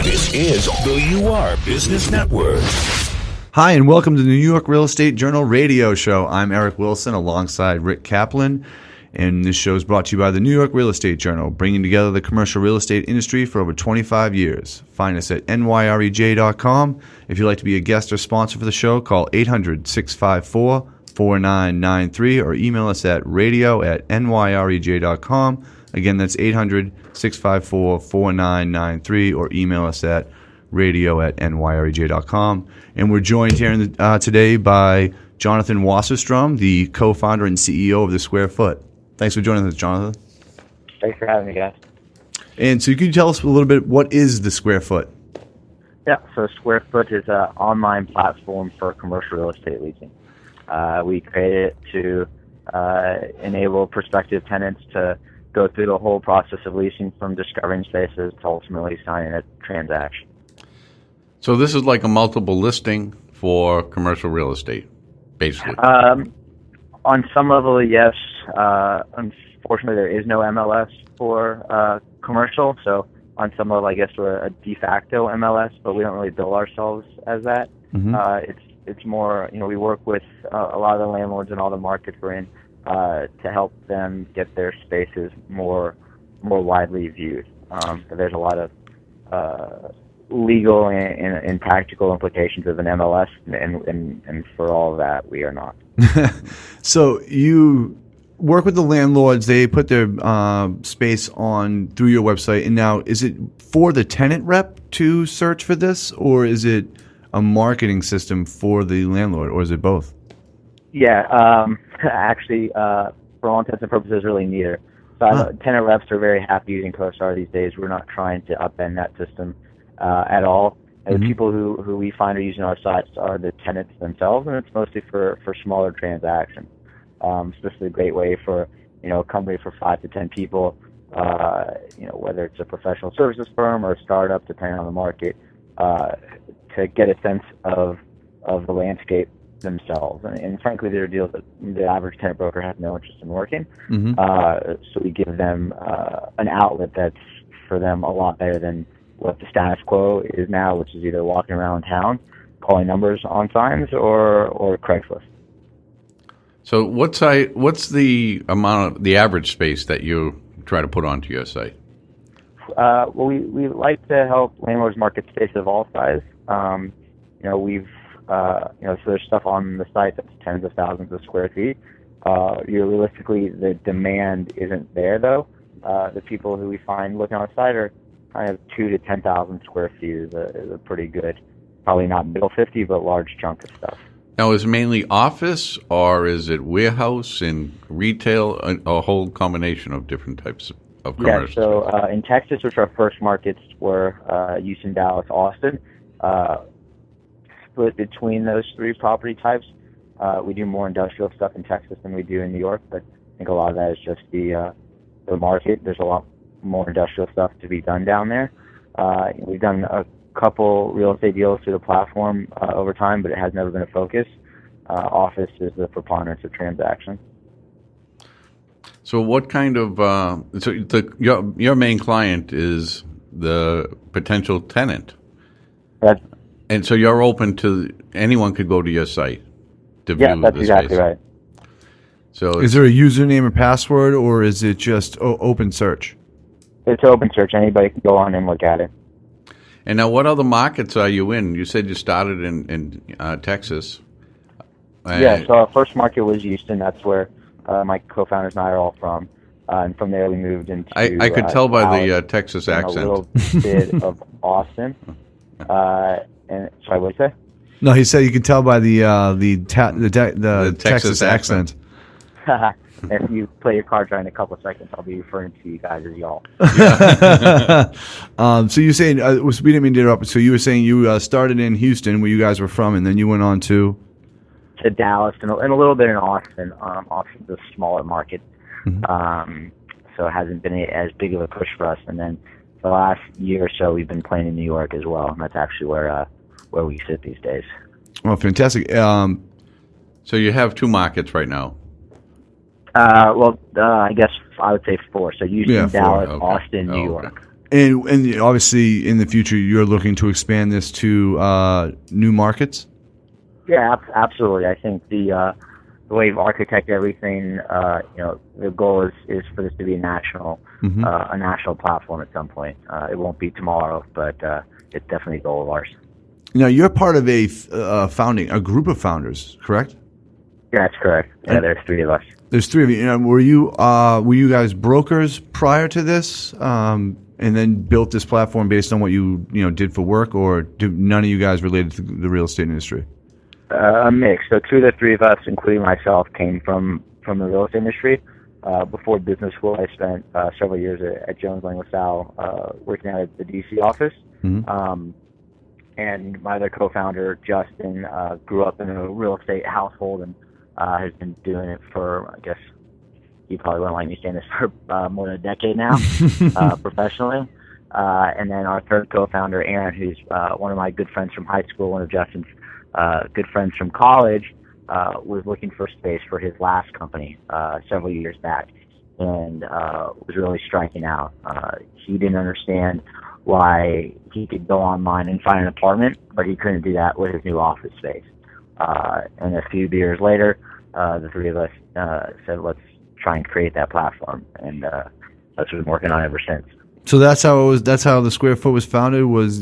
This is the UR Business Network. Hi, and welcome to the New York Real Estate Journal radio show. I'm Eric Wilson alongside Rick Kaplan, and this show is brought to you by the New York Real Estate Journal, bringing together the commercial real estate industry for over 25 years. Find us at NYREJ.com. If you'd like to be a guest or sponsor for the show, call 800-654-4993 or email us at radio@nyrej.com. Again, that's 800-654-4993 or email us at radio@nyrej.com. And we're joined here today by Jonathan Wasserstrum, the co-founder and CEO of The Square Foot. Thanks for joining us, Jonathan. Thanks for having me, guys. And so could you tell us a little bit, what is The Square Foot? Yeah, so Square Foot is an online platform for commercial real estate leasing. We created it to enable prospective tenants to go through the whole process of leasing, from discovering spaces to ultimately signing a transaction. So this is like a multiple listing for commercial real estate, basically. On some level, yes. Unfortunately, there is no MLS for commercial, so on some level, I guess we're a de facto MLS, but we don't really bill ourselves as that. Mm-hmm. It's more, we work with a lot of the landlords in all the markets we're in to help them get their spaces more widely viewed. There's a lot of legal and practical implications of an MLS, and for all of that, we are not. So you work with the landlords. They put their space on through your website, and now is it for the tenant rep to search for this, or is it a marketing system for the landlord, or is it both? Yeah, actually, for all intents and purposes, really neither. So tenant reps are very happy using CoStar these days. We're not trying to upend that system at all. And the people who we find are using our sites are the tenants themselves, and it's mostly for smaller transactions. So this is a great way for a company for 5 to 10 people, whether it's a professional services firm or a startup, depending on the market, to get a sense of the landscape themselves. And frankly, there are deals that the average tenant broker has no interest in working. So we give them an outlet that's for them a lot better than what the status quo is now, which is either walking around town, calling numbers on signs, or Craigslist. So what's the amount of the average space that you try to put onto your site? Well, we like to help landlords market space of all size. We've so there's stuff on the site that's tens of thousands of square feet. Realistically, the demand isn't there, though. The people who we find looking on the site are kind of 2,000 to 10,000 square feet is a pretty good, probably not middle 50, but large chunk of stuff. Now, is it mainly office, or is it warehouse and retail, a whole combination of different types of commercial? Yeah, so in Texas, which our first markets were Houston, Dallas, Austin, split between those three property types. We do more industrial stuff in Texas than we do in New York, but I think a lot of that is just the market. There's a lot more industrial stuff to be done down there. We've done a couple real estate deals through the platform over time, but it has never been a focus. Office is the preponderance of transactions. So what kind of your main client is the potential tenant? And so you're open to anyone could go to your site to view that's the exactly space. Right. So is there a username or password, or is it just open search? It's open search. Anybody can go on and look at it. And now, what other markets are you in? You said you started in Texas. Yeah, so our first market was Houston. That's where my co-founders and I are all from. And from there, we moved into. I could tell by the Texas accent. A little bit of Austin. And sorry, what did you say? No, he said you could tell by the Texas accent. If you play your cards right in a couple of seconds, I'll be referring to you guys as y'all. So you're saying, we didn't mean to interrupt, so you were saying you started in Houston, where you guys were from, and then you went on to Dallas and a little bit in Austin. Austin's a smaller market, so it hasn't been as big of a push for us. And then the last year or so, we've been playing in New York as well, and that's actually where we sit these days. Oh, fantastic. So you have two markets right now. I guess I would say four. So Houston, Dallas, okay. Austin, New York. And obviously, in the future, you're looking to expand this to new markets? Yeah, absolutely. I think the way you've architected everything, the goal is for this to be a national platform at some point. It won't be tomorrow, but it's definitely a goal of ours. Now, you're part of a group of founders, correct? Yeah, that's correct. Yeah, there's 3 of us. There's 3 of you. Were you guys brokers prior to this, and then built this platform based on what you did for work, or do none of you guys related to the real estate industry? A mix. So 2 of the 3 of us, including myself, came from the real estate industry. Before business school, I spent several years at Jones Lang LaSalle working out at the DC office. Mm-hmm. And my other co-founder, Justin, grew up in a real estate household and has been doing it for, I guess, you probably wouldn't like me saying this, for more than a decade now, professionally. And then our third co-founder, Aaron, who's one of my good friends from high school, one of Justin's good friends from college, was looking for space for his last company several years back, and was really striking out. He didn't understand why he could go online and find an apartment, but he couldn't do that with his new office space. And a few years later, the 3 of us said, let's try and create that platform, and that's what we've been working on ever since. So that's how it was. That's how the Square Foot was founded. Was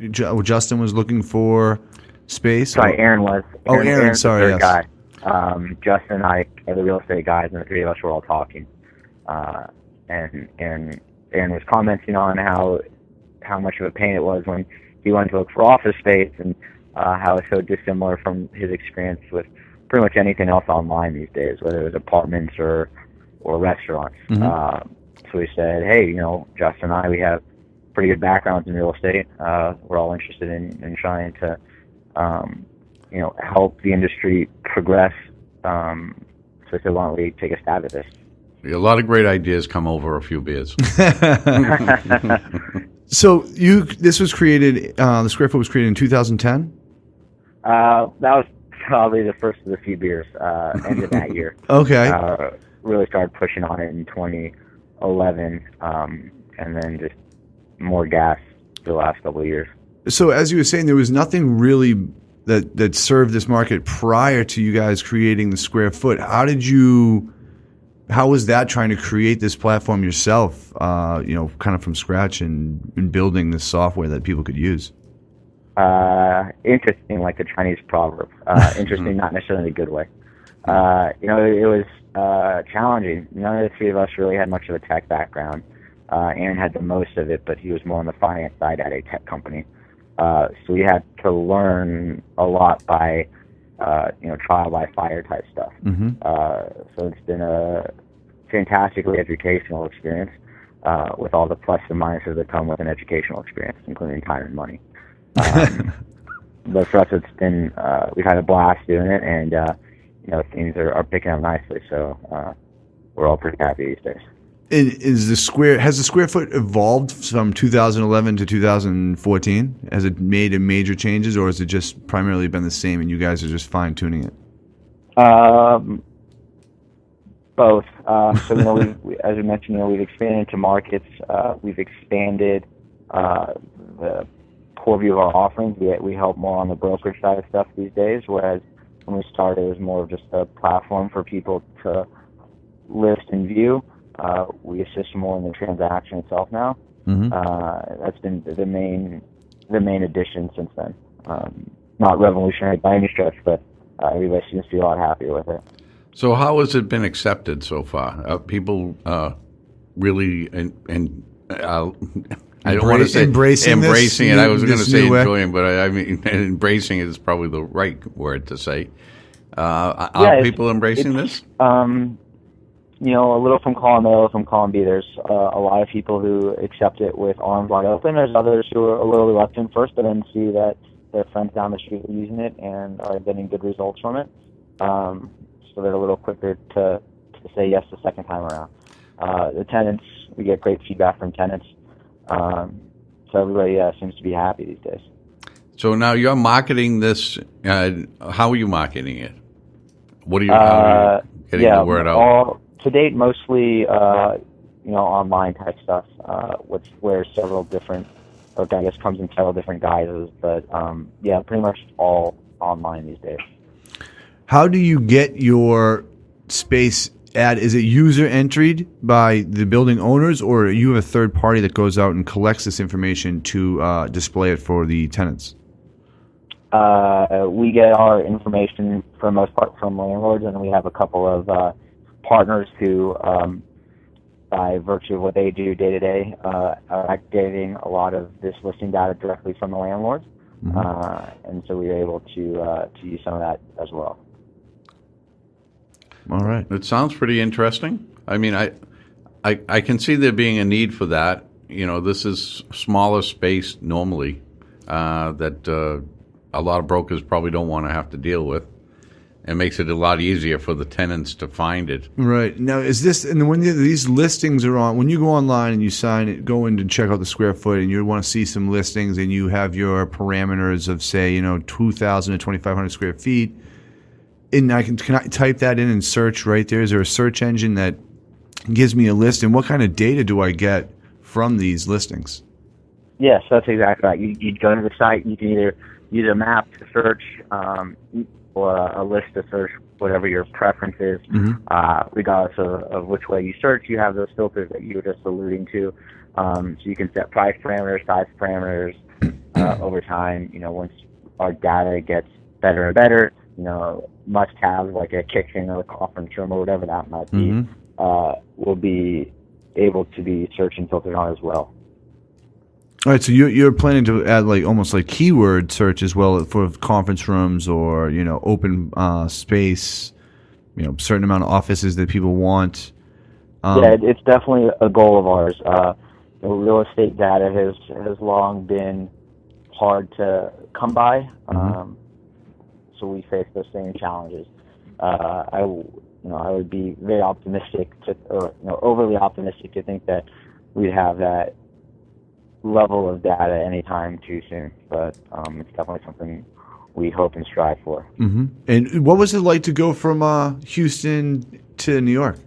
Justin was looking for space? Sorry, Aaron was. Aaron. Sorry, the third guy. Justin and I are the real estate guys, and the 3 of us were all talking. And Aaron was commenting on how much of a pain it was when he went to look for office space, and how it's so dissimilar from his experience with pretty much anything else online these days, whether it was apartments or restaurants. Mm-hmm. So we said, hey, Justin and I, we have pretty good backgrounds in real estate. We're all interested in trying to, help the industry progress. So we said, why don't we take a stab at this? A lot of great ideas come over a few beers. So this was created, the Square Foot was created in 2010? That was probably the first of the few beers, end of that year. Okay. Really started pushing on it in 2011, and then just more gas for the last couple of years. So as you were saying, there was nothing really that served this market prior to you guys creating the Square Foot. How was that trying to create this platform yourself, kind of from scratch and building this software that people could use? Interesting, like the Chinese proverb. Interesting, not necessarily in a good way. It was challenging. None of the 3 of us really had much of a tech background. Aaron had the most of it, but he was more on the finance side at a tech company. So we had to learn a lot by, trial by fire type stuff. Mm-hmm. So it's been a fantastically educational experience, with all the plus and minuses that come with an educational experience, including time and money. But for us, it's been, we've had a blast doing it, and, things are picking up nicely. So, we're all pretty happy these days. Has the Square Foot evolved from 2011 to 2014? Has it made major changes, or has it just primarily been the same and you guys are just fine tuning it? Both. So we, as we mentioned, we've expanded into markets. We've expanded the core view of our offerings. We help more on the brokerage side of stuff these days, whereas when we started, it was more of just a platform for people to list and view. We assist more in the transaction itself now. Mm-hmm. That's been the main addition since then. Not revolutionary by any stretch, but everybody seems to be a lot happier with it. So how has it been accepted so far? People really I don't want to say embracing it. I was going to say enjoying, but I mean embracing it is probably the right word to say. Are people embracing this? A little from column A, a little from column B. There's a lot of people who accept it with arms wide open. There's others who are a little reluctant first, but then see that their friends down the street are using it and are getting good results from it. So they're a little quicker to say yes the second time around. The tenants, we get great feedback from tenants. So everybody seems to be happy these days. So now you're marketing this. How are you marketing it? How are you getting the word out? To date, mostly online type stuff. With wears several different, or I guess comes in several different guises. But yeah, pretty much all online these days. How do you get your space ad? Is it user entered by the building owners, or you have a third party that goes out and collects this information to display it for the tenants? We get our information for the most part from landlords, and we have a couple of partners who, by virtue of what they do day to day, are getting a lot of this listing data directly from the landlords, and so we are able to use some of that as well. All right. It sounds pretty interesting. I mean, I can see there being a need for that. You know, this is smaller space normally that a lot of brokers probably don't want to have to deal with. It makes it a lot easier for the tenants to find it. Right. Now, is this, and when these listings are on, when you go online and you sign it, go in to check out the square foot, and you want to see some listings, and you have your parameters of, say, 2,000 to 2,500 square feet, and can I type that in and search right there? Is there a search engine that gives me a list, and what kind of data do I get from these listings? Yes, that's exactly right. You'd go to the site. You can either use a map to search or a list to search, whatever your preference is. Regardless of which way you search, you have those filters that you were just alluding to. So you can set price parameters, size parameters over time. Once our data gets better and better, must-haves like a kitchen or a conference room or whatever that might be, will be able to be searched and filtered on as well. All right, so you're planning to add almost like keyword search as well for conference rooms or open space, certain amount of offices that people want. Yeah, it's definitely a goal of ours. Real estate data has long been hard to come by, so we face those same challenges. I would be very optimistic overly optimistic to think that we'd have that level of data anytime too soon, but it's definitely something we hope and strive for. And what was it like to go from Houston to New York?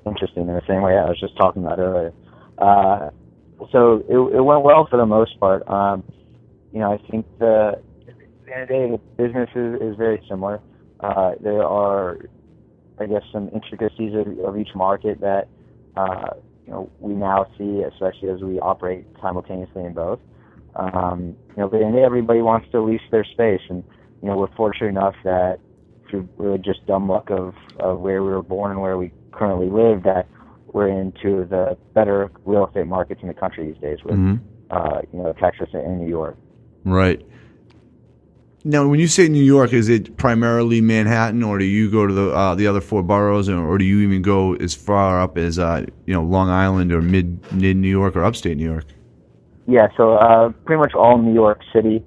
Interesting, in the same way I was just talking about earlier. So it went well for the most part. I think at the end of the day, the business is very similar. There are, I guess, some intricacies of each market that we now see, especially as we operate simultaneously in both. But everybody wants to lease their space, and we're fortunate enough that through really just dumb luck of where we were born and where we currently live, that we're in two of the better real estate markets in the country these days, with Texas and New York. Right. Now, when you say New York, is it primarily Manhattan, or do you go to the other four boroughs, or do you even go as far up as Long Island or mid New York or upstate New York? Yeah, so pretty much all New York City.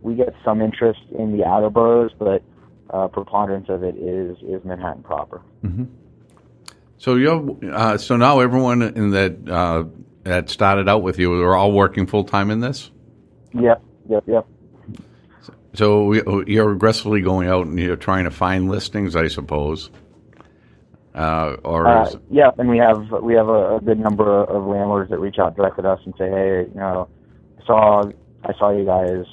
We get some interest in the outer boroughs, but preponderance of it is Manhattan proper. So so now everyone in that started out with you are all working full time in this? Yep. So you're aggressively going out and you're trying to find listings, I suppose. Yeah, and we have a good number of landlords that reach out directly to us and say, hey, I saw you guys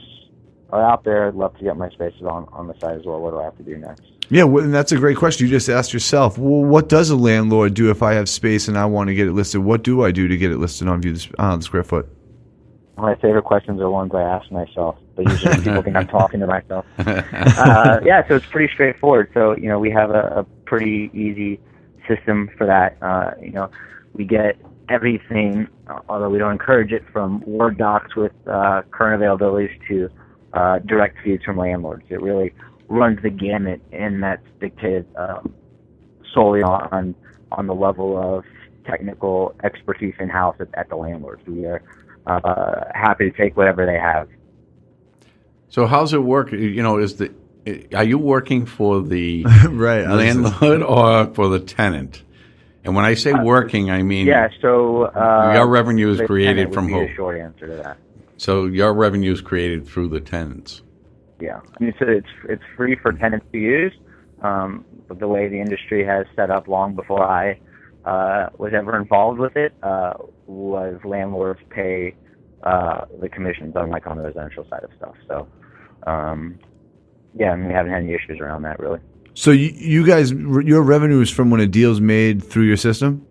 are out there. I'd love to get my spaces on the site as well. What do I have to do next? Yeah, and that's a great question. You just asked yourself, well, what does a landlord do if I have space and I want to get it listed? What do I do to get it listed on the square foot? My favorite questions are ones I ask myself, but usually people think I'm talking to myself. Yeah, so it's pretty straightforward. So, we have a pretty easy system for that. We get everything, although we don't encourage it, from Word docs with current availabilities to direct feeds from landlords. It really runs the gamut, and that's dictated solely on the level of technical expertise in-house at the landlords. We are happy to take whatever they have. So how's it work? Are you working for the right, landlord or for the tenant? And when I say working, I mean So your revenue is created from who? The short answer to that. So your revenue is created through the tenants. Yeah, so it's free for tenants to use. But the way the industry has set up long before I was ever involved with it was landlords pay the commissions, unlike on the residential side of stuff. So, yeah, we haven't had any issues around that, really. So you guys, your revenue is from when a deal's made through your system?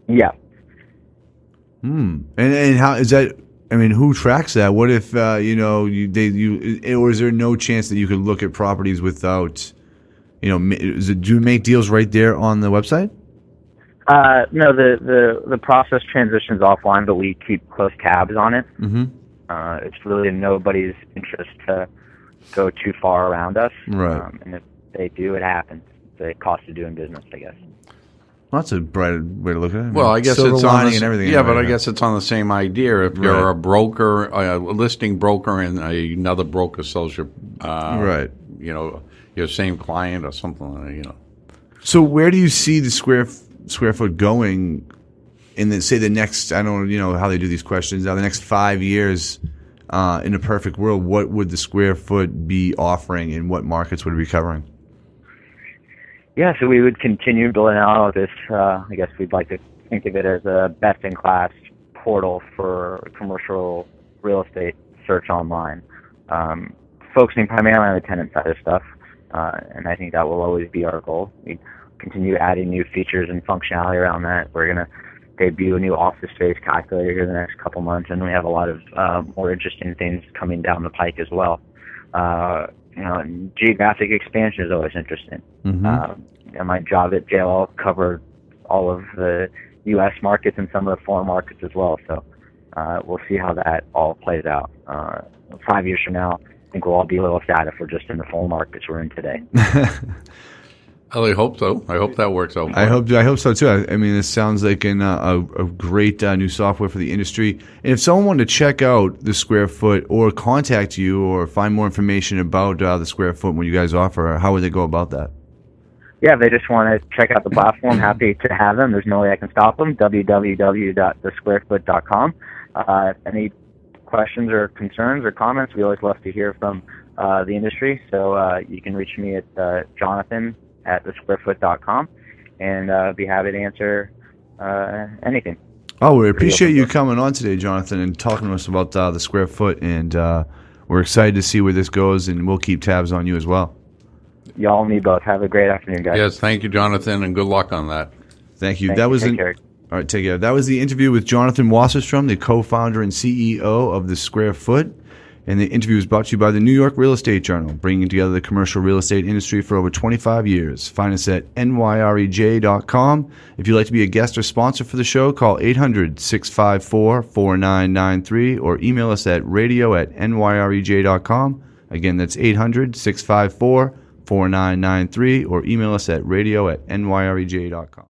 Yeah. And how is that? I mean, who tracks that? What if or is there no chance that you could look at properties without, do you make deals right there on the website? No, the process transitions offline, but we keep close tabs on it. Mm-hmm. It's really in nobody's interest to go too far around us. Right. And if they do, it happens. It's the cost of doing business, I guess. Well, that's a bright way to look at it. Well, I guess it's on and everything. Yeah, but I guess it's on the same idea. If you're a broker, a listing broker, and another broker sells your, your same client or something like that, So where do you see the square foot going in the next? I don't know how they do these questions now. The next 5 years, in a perfect world, what would the square foot be offering, and what markets would it be covering? Yeah, so we would continue building out this. I guess we'd like to think of it as a best-in-class portal for commercial real estate search online, focusing primarily on the tenant side of stuff, and I think that will always be our goal. We continue adding new features and functionality around that. We're going to debut a new office space calculator here in the next couple months, and we have a lot of more interesting things coming down the pike as well. Geographic expansion is always interesting. Mm-hmm. My job at JLL covered all of the U.S. markets and some of the foreign markets as well. So we'll see how that all plays out. 5 years from now, I think we'll all be a little sad if we're just in the foreign markets we're in today. I hope so. I hope that works out. I hope so too. I mean, this sounds like a great new software for the industry. And if someone wanted to check out the Square Foot or contact you or find more information about the Square Foot when you guys offer, how would they go about that? Yeah, if they just want to check out the platform, happy to have them. There's no way I can stop them. www.thesquarefoot.com. Any questions or concerns or comments, we always love to hear from the industry. So you can reach me at Jonathan@thesquarefoot.com, and be happy to answer anything. Oh, we appreciate you coming on today, Jonathan, and talking to us about the Square Foot, and we're excited to see where this goes, and we'll keep tabs on you as well. Y'all and me both. Have a great afternoon, guys. Yes, thank you, Jonathan, and good luck on that. Thank you. Take care. All right, take care. That was the interview with Jonathan Wasserstrum, the co-founder and CEO of the Square Foot. And the interview is brought to you by the New York Real Estate Journal, bringing together the commercial real estate industry for over 25 years. Find us at NYREJ.com. If you'd like to be a guest or sponsor for the show, call 800-654-4993 or email us at radio@nyrej.com. Again, that's 800-654-4993 or email us at radio@nyrej.com.